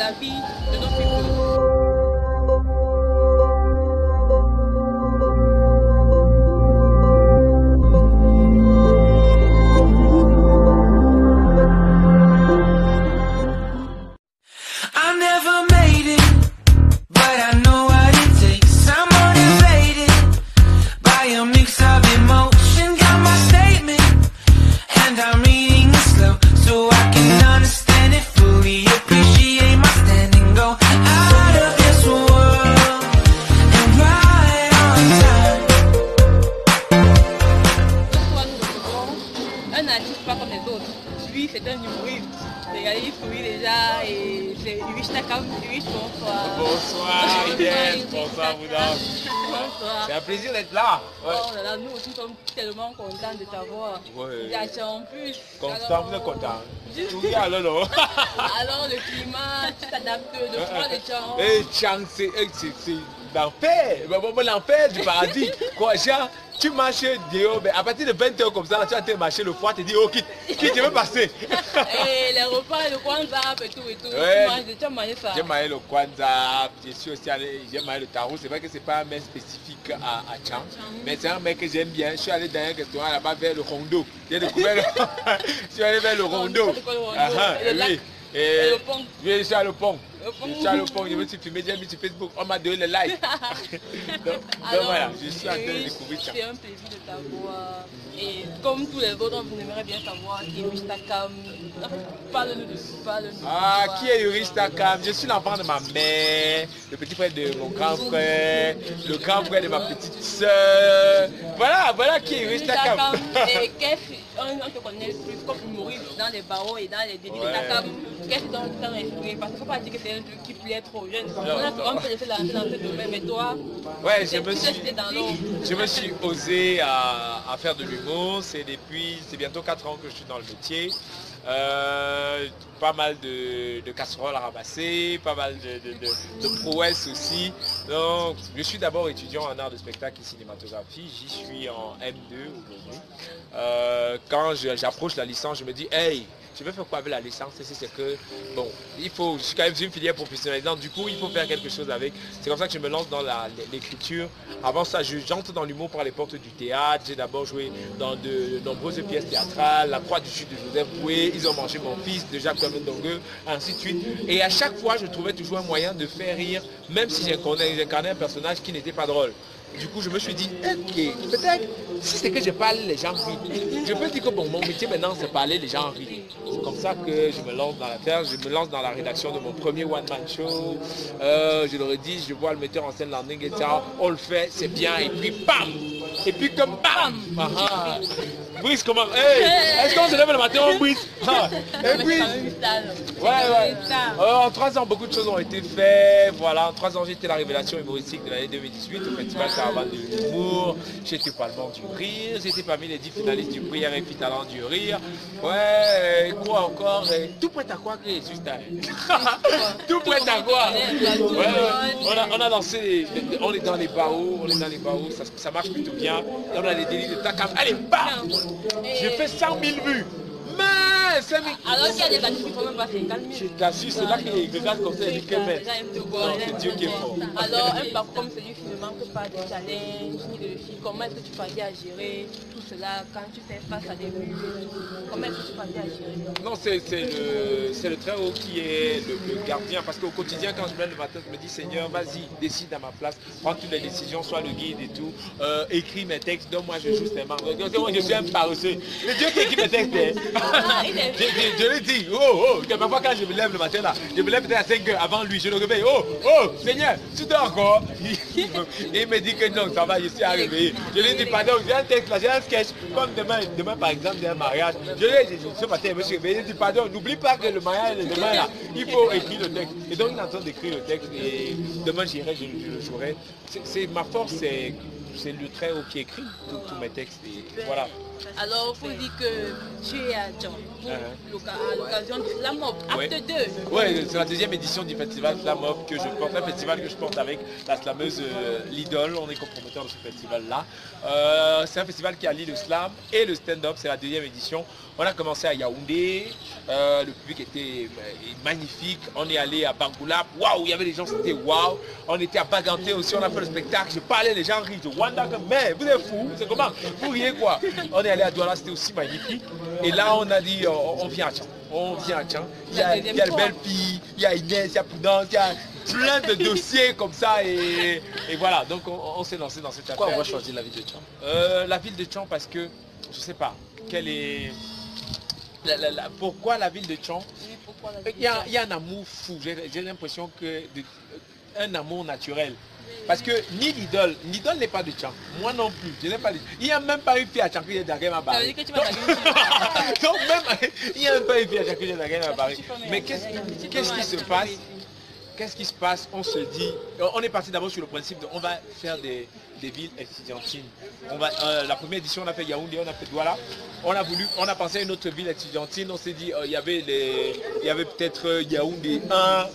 la vie de nos people. Un artiste pas comme les autres. Lui, c'est un humoriste. Regardez, il sourit déjà et c'est Urish Takam. Urish, bonsoir. Bonsoir, Inès. Bonsoir, Bouddha. Bonsoir. C'est un plaisir d'être là. Ouais. Oh là là, nous aussi sommes tellement contents de t'avoir. Ouais. En plus. Constant, vous êtes content. Tout bien, alors, non? Alors, le climat, tu t'adaptes, le froid, le Tchang. Et Tchang, c'est l'enfer. L'enfer du paradis. Quoi, genre, tu marches dehors, à partir de 20h comme ça, tu as été marcher, le froid te dit, oh, quitte, je veux passer. Et les repas, le kwanzaa et tout. Ouais. Tu as mangé ça. J'ai mangé le kwanzaa, je suis aussi allé, j'ai mangé le taro. C'est vrai que c'est pas un mets spécifique à Tchang, mais c'est un mec que j'aime bien. Je suis allé dans un restaurant là-bas vers le Rondo. J'ai découvert je suis allé vers le Rondo. Oui. Et le pont. Oui, je suis à le pont. Je suis à le pont, je me suis filmé, j'ai mis sur Facebook, on m'a donné le like. donc voilà, je suis en train de découvrir ça. C'est un plaisir de t'avoir. Et comme tous les autres, vous aimeriez bien savoir qui est Urish Takam. Parle-nous de ça. Ah, qui est Urish Takam? Je suis l'enfant de ma mère, le petit frère de mon grand frère, le grand frère de ma petite soeur. Voilà qui est Urish Takam. Et on te connaît plus comme humoriste dans les barreaux et dans les délits de Takam. Qu'est-ce que tu t'en inspiré? Parce qu'il ne faut pas dire que c'est un truc qui plaît trop jeune. On peut laisser lancer dans ce domaine, mais toi, ouais, je me suis osé à faire de l'humour. C'est bientôt 4 ans que je suis dans le métier. Pas mal de casseroles à ramasser, pas mal de prouesses aussi. Donc, je suis d'abord étudiant en art de spectacle et cinématographie. J'y suis en M2 aujourd'hui. Quand j'approche la licence, je me dis, hey, je vais faire quoi avec la licence? C'est que, bon, je suis quand même une filière professionnalisante, du coup, il faut faire quelque chose avec. C'est comme ça que je me lance dans l'écriture. Avant ça, j'entre dans l'humour par les portes du théâtre. J'ai d'abord joué dans de nombreuses pièces théâtrales, La Croix du Sud de Joseph Boué, Ils ont mangé mon fils de Jacques Dongueux, ainsi de suite. Et à chaque fois, je trouvais toujours un moyen de faire rire, même si j'incarnais un personnage qui n'était pas drôle. Du coup, je me suis dit, ok, peut-être, si c'est que je parle, les gens rient. Je peux dire que bon, mon métier maintenant, c'est parler, les gens rient. C'est comme ça que je me lance dans l'affaire, je me lance dans la rédaction de mon premier one-man show. Je leur ai dit, je vois le metteur en scène landing et ça, on le fait, c'est bien, et puis bam! Et puis comme bam! Brice, comment? Hey, est-ce qu'on se lève le matin, on brise? Et puis, ouais. En 3 ans, beaucoup de choses ont été faites. Voilà, en 3 ans, j'étais la révélation humoristique de l'année 2018 au Festival Caravane de l'humour. J'étais parlement du rire. J'étais parmi les 10 finalistes du prix RFI Talent du rire. Ouais, quoi encore? Tout prêt à quoi que Jésus tout prêt à quoi? Ouais, on a dansé, on est dans les barreaux, ça marche plutôt bien. Et on a les délits de Takam. Allez, bam! J'ai fait 100 000 vues. Mais 5 000. Alors qu'il y a des artistes qui ne font même pas 50 000. Je t'assure, c'est là qu'ils regardent comme ça et disent c'est Dieu qui est fort. Alors, un parcours comme celui-ci ne manque pas de challenge ni de défis. Comment est-ce que tu parviens à gérer tout cela quand tu fais face à des vues? Comment est-ce que tu parviens à gérer? Non, c'est le très haut qui est le gardien. Parce qu'au quotidien, quand je me lève le matin, je me dis, Seigneur, vas-y, décide à ma place, prends toutes les décisions, sois le guide et tout. Écris mes textes, donne-moi, je joue ces membres. Moi, je suis un paresseux. Le Dieu qui écrit mes textes, je lui dis, parfois quand je me lève le matin là, je me lève peut-être à 5 heures avant lui, je le réveille, Seigneur, tu dors encore? Et il me dit que non, ça va, je suis arrivé. Je lui dis, pardon, j'ai un texte là, j'ai un sketch, comme demain par exemple, j'ai un mariage. Ce matin, je me suis réveillé, je dis, pardon, n'oublie pas que le mariage est demain là, il faut écrire le texte. Et donc il est en train d'écrire le texte et demain j'irai, je le jouerai. Ma force, c'est le très haut qui écrit tous mes textes et voilà. Alors, il faut dire que tu es à Djan. pour à l'occasion du Slam Up, acte 2. Oui, c'est la deuxième édition du festival Slam Up que je porte, un festival que je porte avec la slameuse Lidl. On est comprometteur de ce festival-là. C'est un festival qui allie le slam et le stand-up, c'est la deuxième édition. On a commencé à Yaoundé, le public était magnifique. On est allé à Bangoulap, waouh, il y avait des gens, c'était waouh. On était à Baganté aussi, on a fait le spectacle, je parlais, les gens rient, je Wanda, mais vous êtes fous, c'est comment? Vous riez quoi? On est allé à Douala, c'était aussi magnifique. Et là, on a dit, on vient à Tchang. On vient à Tchang. Il y a les belles filles, il y a Inès, il y a Prudence, il y a plein de dossiers comme ça. Et voilà, donc on s'est lancé dans cette affaire. Pourquoi on va choisir la ville de Tchang? La ville de Tchang parce que, je sais pas, quelle est... pourquoi la ville de Tchang? Il y a un amour fou, j'ai l'impression que un amour naturel. Parce que ni Lidl n'est pas de Tchang, moi non plus, je n'ai pas de... Il n'y a même pas une fille à Tchang que j'ai dragué ma barre. Donc même, il n'y a même pas une fille à Tchang que j'ai dragué ma barre. Mais qu'est-ce qui se passe? Qu'est-ce qui se passe? On se dit, on est parti d'abord sur le principe de on va faire des villes estudiantines. La première édition on a fait Yaoundé, on a fait Douala. On a pensé à une autre ville estudiantine, on s'est dit il y avait peut-être Yaoundé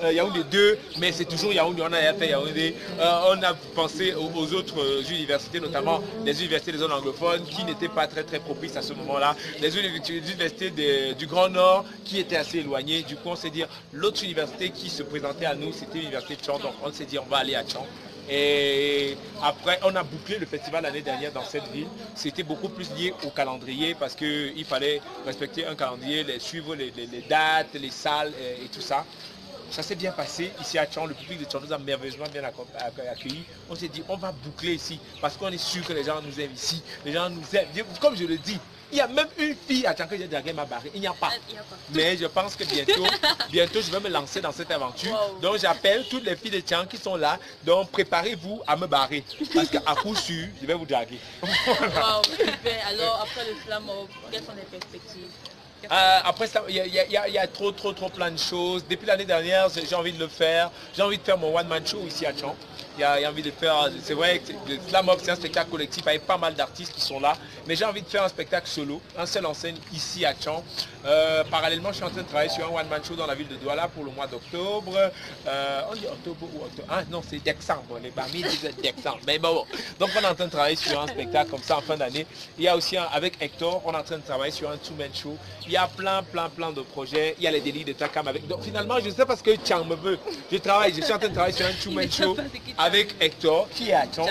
1, Yaoundé 2, mais c'est toujours Yaoundé, on a fait Yaoundé. On a pensé aux autres universités, notamment les universités des zones anglophones qui n'étaient pas très propices à ce moment-là. Les universités du Grand Nord qui étaient assez éloignées. Du coup on s'est dit l'autre université qui se présentait à nous c'était l'université de Tchang, donc on s'est dit on va aller à Tchang. Et après, on a bouclé le festival l'année dernière dans cette ville. C'était beaucoup plus lié au calendrier parce qu'il fallait respecter un calendrier, suivre les dates, les salles et tout ça. Ça s'est bien passé ici à Tchang. Le public de Tchang nous a merveilleusement bien accueillis. On s'est dit, on va boucler ici parce qu'on est sûr que les gens nous aiment ici. Les gens nous aiment. Comme je le dis, il y a même une fille à Tchang que j'ai dragué ma barrée. Il n'y a pas. Mais je pense que bientôt, je vais me lancer dans cette aventure. Wow. Donc j'appelle toutes les filles de Tchang qui sont là. Donc préparez-vous à me barrer. Parce qu'à coup sûr, je vais vous draguer. Wow, super. Alors après le Slam Up, quelles sont les perspectives? Après ça, il y a trop plein de choses. Depuis l'année dernière, j'ai envie de le faire. J'ai envie de faire mon one-man show ici à Tchang. Il y a envie de faire, c'est vrai que le Slam Up c'est un spectacle collectif avec pas mal d'artistes qui sont là. Mais j'ai envie de faire un spectacle solo, un seul en scène ici à Tchang. Parallèlement, je suis en train de travailler sur un one-man show dans la ville de Douala pour le mois d'octobre. On dit octobre ou octobre? Ah non, c'est décembre. Les barmis disent décembre. Mais bon, donc on est en train de travailler sur un spectacle comme ça en fin d'année. Il y a aussi avec Hector, on est en train de travailler sur un two-man show. Il y a plein de projets. Il y a les délits de Takam avec. Donc finalement, je ne sais pas ce que Tchang me veut. Je suis en train de travailler sur un two-man show avec Hector qui est à Tchang.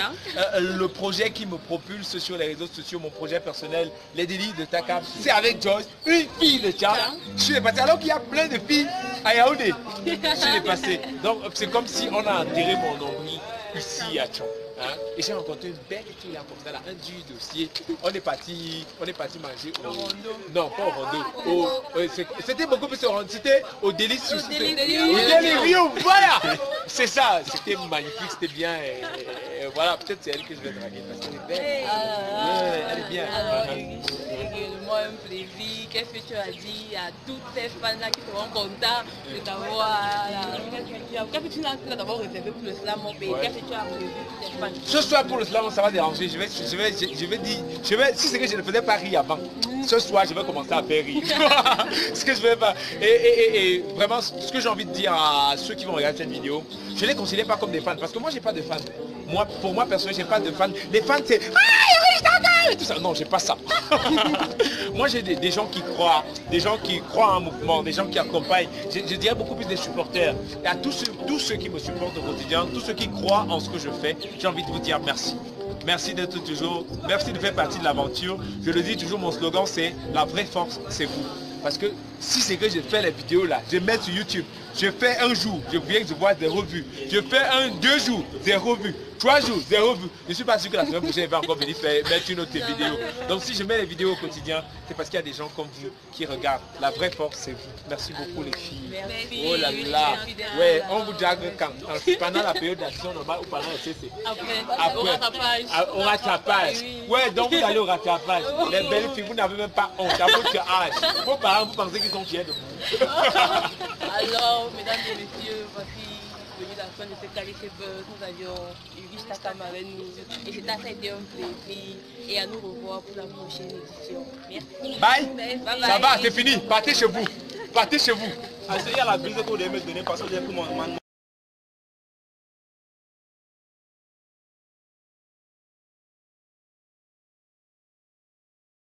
Le projet qui me propulse sur les réseaux sociaux, mon projet personnel, les délits de Takam, c'est avec Joyce, une fille de Tchang. Je suis passé alors qu'il y a plein de filles à Yaoundé. Je suis passé. Donc c'est comme si on a enterré mon nombril ici à Tchang. Hein? Et j'ai rencontré une belle équipe là comme ça, là, un du dossier. On est parti manger au rondo. Non, pas au rondo. C'était beaucoup plus au rondo. C'était au délice. Au délirium. Voilà. C'est ça. C'était magnifique, c'était bien. Et voilà, peut-être c'est elle que je vais draguer parce qu'elle est belle. Elle est bien. Moi un plaisir. Qu'est-ce que tu as dit à toutes ces fans là qui seront contents de t'avoir? Qu'est-ce que tu as d'abord réservé pour le Slam Up? Qu'est-ce que tu as prévu pour tes fans? Ce soir pour le Slam, ça va déranger. Je vais dire, si c'est que je ne faisais pas rire avant, ce soir je vais commencer à faire rire. Ce que je vais pas. Et vraiment, ce que j'ai envie de dire à ceux qui vont regarder cette vidéo, je ne les considère pas comme des fans parce que moi j'ai pas de fans. Pour moi personnellement, j'ai pas de fans. Les fans c'est tout ça. Non, j'ai pas ça. Moi j'ai des gens qui croient en mouvement, des gens qui accompagnent. Je dirais beaucoup plus des supporters. Et à tous ceux qui me supportent au quotidien, tous ceux qui croient en ce que je fais, j'ai envie de vous dire merci. Merci d'être toujours, merci de faire partie de l'aventure. Je le dis toujours, mon slogan c'est la vraie force, c'est vous. Parce que si c'est que je fais les vidéos là, je mets sur YouTube, je fais un jour, je viens que je vois 0 vues. Je fais 2 jours, 0 vues. 3 jours, 0 vues. Je ne suis pas sûr que la semaine prochaine, je vais encore venir mettre une autre vidéo. Donc si je mets les vidéos au quotidien, c'est parce qu'il y a des gens comme vous qui regardent. La vraie force, c'est vous. Merci beaucoup les filles. Merci. Oh là là. Ouais, on vous drague quand? Pendant la période d'action normale ou pendant le CC? Après. Au rattrapage. Ouais, donc vous allez au rattrapage. Les belles filles, vous n'avez même pas honte à votre âge. Vos parents, vous pensez qu'ils sont fiers de vous. Alors, mesdames et messieurs, voici celui fin de ce qualité buzz. Nous avions Ubi Stakam avec nous. Et c'était assez bien un plaisir. Et à nous revoir pour la prochaine édition. Merci. Bye. Bye. Ça va, c'est fini. Partez chez vous. Partez chez vous. Il y a la brise que vous devez me donner parce que j'ai pris mon